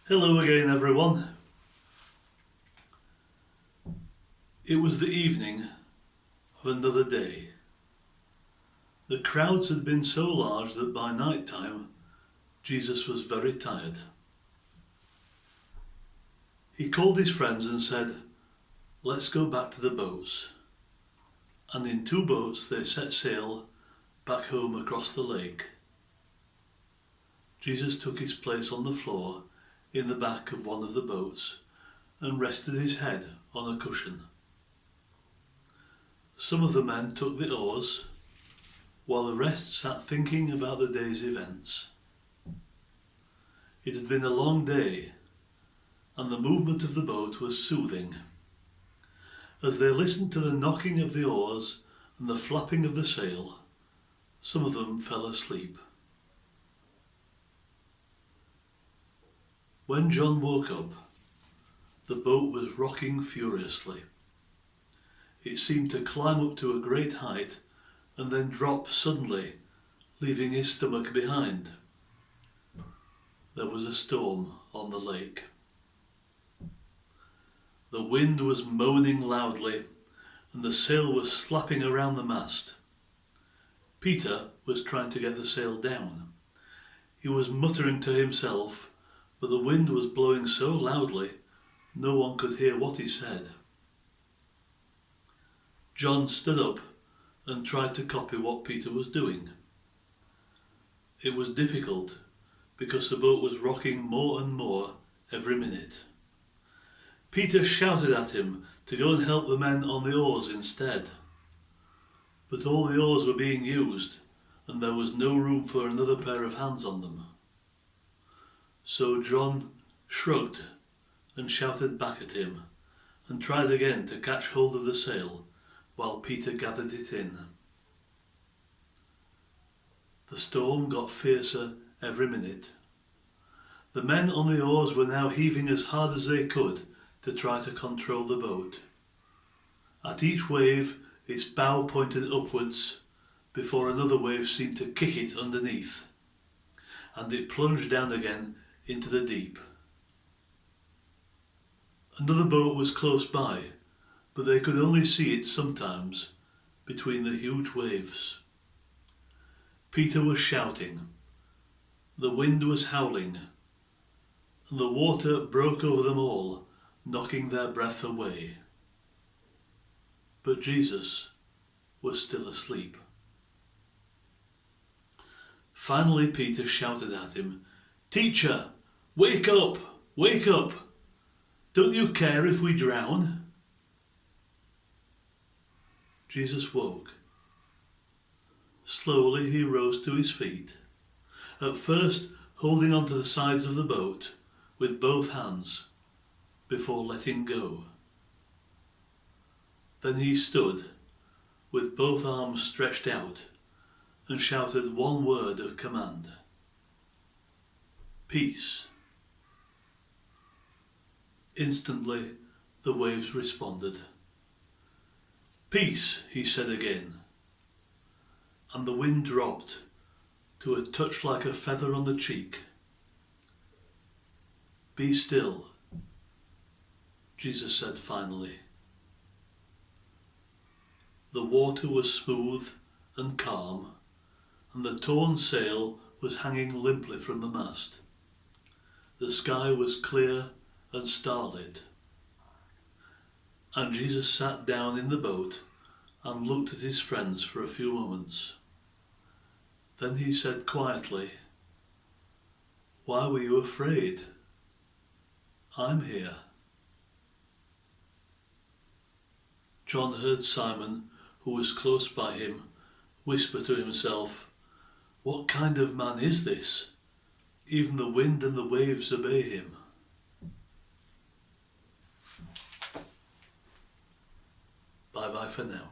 Hello again, everyone. It was the evening of another day. The crowds had been so large that by night time Jesus was very tired. He called his friends and said, "Let's go back to the boats." And in 2 boats they set sail back home across the lake. Jesus took his place on the floor in the back of one of the boats and rested his head on a cushion. Some of the men took the oars, while the rest sat thinking about the day's events. It had been a long day, and the movement of the boat was soothing. As they listened to the knocking of the oars and the flapping of the sail, some of them fell asleep. When John woke up, the boat was rocking furiously. It seemed to climb up to a great height and then drop suddenly, leaving his stomach behind. There was a storm on the lake. The wind was moaning loudly and the sail was slapping around the mast. Peter was trying to get the sail down. He was muttering to himself, but the wind was blowing so loudly no one could hear what he said. John stood up and tried to copy what Peter was doing. It was difficult because the boat was rocking more and more every minute. Peter shouted at him to go and help the men on the oars instead. But all the oars were being used and there was no room for another pair of hands on them. So John shrugged and shouted back at him and tried again to catch hold of the sail while Peter gathered it in. The storm got fiercer every minute. The men on the oars were now heaving as hard as they could to try to control the boat. At each wave, its bow pointed upwards before another wave seemed to kick it underneath, and it plunged down again into the deep. Another boat was close by, but they could only see it sometimes between the huge waves. Peter was shouting, the wind was howling, and the water broke over them all, knocking their breath away. But Jesus was still asleep. Finally Peter shouted at him, "Teacher, wake up! Wake up! Don't you care if we drown?" Jesus woke. Slowly he rose to his feet, at first holding onto the sides of the boat with both hands before letting go. Then he stood with both arms stretched out and shouted one word of command. "Peace." Instantly the waves responded. "Peace," he said again, and the wind dropped to a touch like a feather on the cheek. "Be still," Jesus said finally. The water was smooth and calm, and the torn sail was hanging limply from the mast. The sky was clear and starlit, and Jesus sat down in the boat and looked at his friends for a few moments. Then he said quietly, "Why were you afraid? I'm here." John heard Simon, who was close by him, whisper to himself, "What kind of man is this? Even the wind and the waves obey him." Bye bye for now.